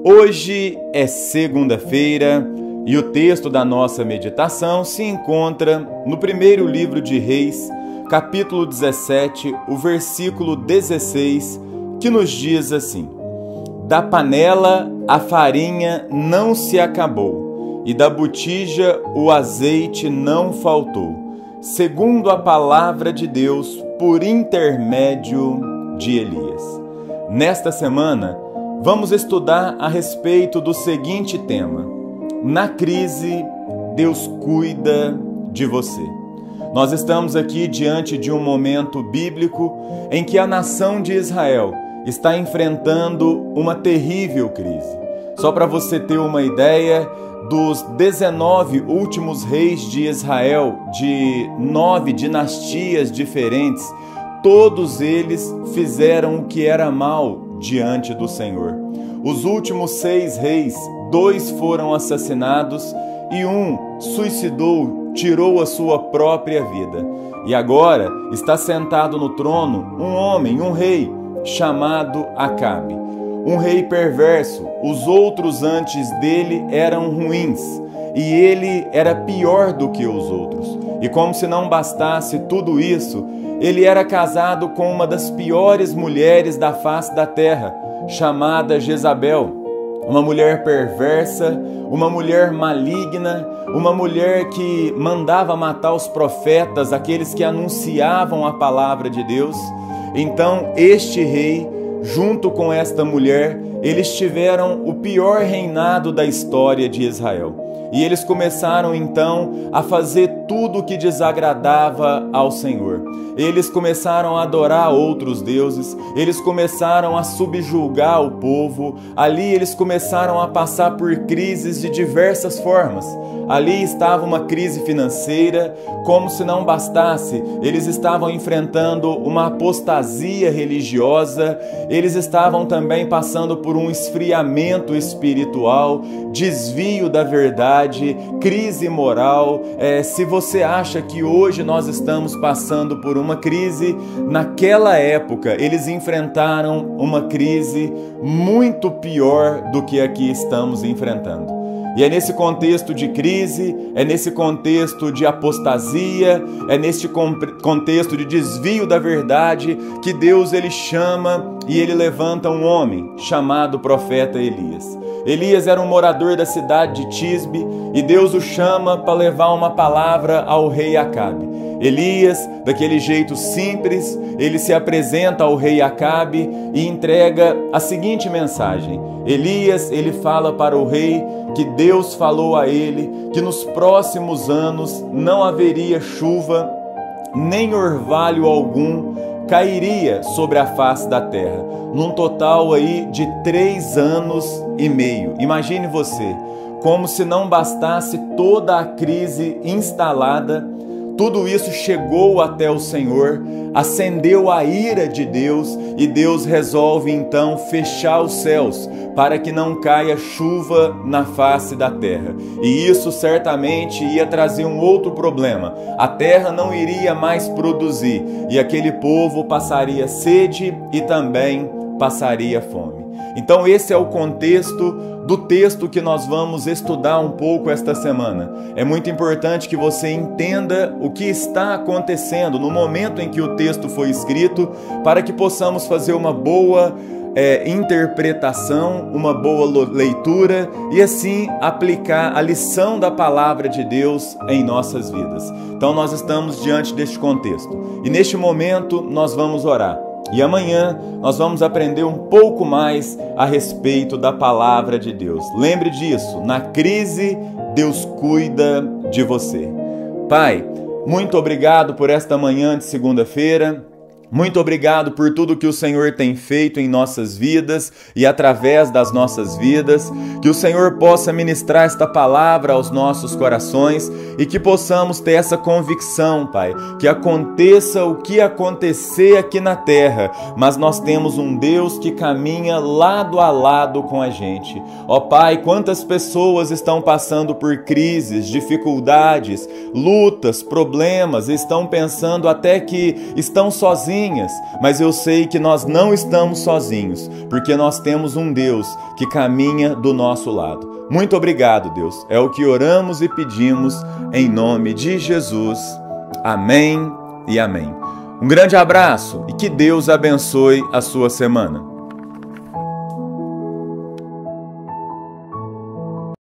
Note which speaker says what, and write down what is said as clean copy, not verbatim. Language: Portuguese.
Speaker 1: Hoje é segunda-feira e o texto da nossa meditação se encontra no primeiro livro de Reis, capítulo 17, o versículo 16, que nos diz assim: Da panela a farinha não se acabou, e da botija o azeite não faltou, segundo a palavra de Deus por intermédio de Elias. Nesta semana, vamos estudar a respeito do seguinte tema: na crise, Deus cuida de você. Nós estamos aqui diante de um momento bíblico em que a nação de Israel está enfrentando uma terrível crise. Só para você ter uma ideia, dos 19 últimos reis de Israel, de 9 dinastias diferentes, todos eles fizeram o que era mal diante do Senhor. Os últimos 6 reis, 2 foram assassinados e um suicidou, tirou a sua própria vida. E agora está sentado no trono um homem, um rei, chamado Acabe. Um rei perverso. Os outros antes dele eram ruins e ele era pior do que os outros. E como se não bastasse tudo isso, ele era casado com uma das piores mulheres da face da terra, chamada Jezabel. Uma mulher perversa, uma mulher maligna, uma mulher que mandava matar os profetas, aqueles que anunciavam a palavra de Deus. Então este rei, junto com esta mulher, eles tiveram o pior reinado da história de Israel. E eles começaram então a fazer tudo o que desagradava ao Senhor. Eles começaram a adorar outros deuses, eles começaram a subjugar o povo. Ali eles começaram a passar por crises de diversas formas. Ali estava uma crise financeira, como se não bastasse, eles estavam enfrentando uma apostasia religiosa, eles estavam também passando por um esfriamento espiritual, desvio da verdade, crise moral. Se você acha que hoje nós estamos passando por uma crise, naquela época eles enfrentaram uma crise muito pior do que a que estamos enfrentando. E é nesse contexto de crise, é nesse contexto de apostasia, é neste contexto de desvio da verdade que Deus ele chama e ele levanta um homem chamado profeta Elias. Elias era um morador da cidade de Tisbe e Deus o chama para levar uma palavra ao rei Acabe. Elias, daquele jeito simples, ele se apresenta ao rei Acabe e entrega a seguinte mensagem. Elias, ele fala para o rei que Deus falou a ele que nos próximos anos não haveria chuva, nem orvalho algum cairia sobre a face da terra, num total aí de 3 anos e meio. Imagine você, como se não bastasse toda a crise instalada, tudo isso chegou até o Senhor, acendeu a ira de Deus e Deus resolve então fechar os céus para que não caia chuva na face da terra. E isso certamente ia trazer um outro problema. A terra não iria mais produzir e aquele povo passaria sede e também passaria fome. Então esse é o contexto do texto que nós vamos estudar um pouco esta semana. É muito importante que você entenda o que está acontecendo no momento em que o texto foi escrito, para que possamos fazer uma boa interpretação, uma boa leitura e assim aplicar a lição da palavra de Deus em nossas vidas. Então nós estamos diante deste contexto e neste momento nós vamos orar. E amanhã nós vamos aprender um pouco mais a respeito da palavra de Deus. Lembre disso, na crise, Deus cuida de você. Pai, muito obrigado por esta manhã de segunda-feira. Muito obrigado por tudo que o Senhor tem feito em nossas vidas e através das nossas vidas. Que o Senhor possa ministrar esta palavra aos nossos corações e que possamos ter essa convicção, Pai, que aconteça o que acontecer aqui na terra, mas nós temos um Deus que caminha lado a lado com a gente. Ó Pai, quantas pessoas estão passando por crises, dificuldades, lutas, problemas, estão pensando até que estão sozinhos, sozinhas, mas eu sei que nós não estamos sozinhos, porque nós temos um Deus que caminha do nosso lado. Muito obrigado, Deus. É o que oramos e pedimos em nome de Jesus. Amém e amém. Um grande abraço e que Deus abençoe a sua semana.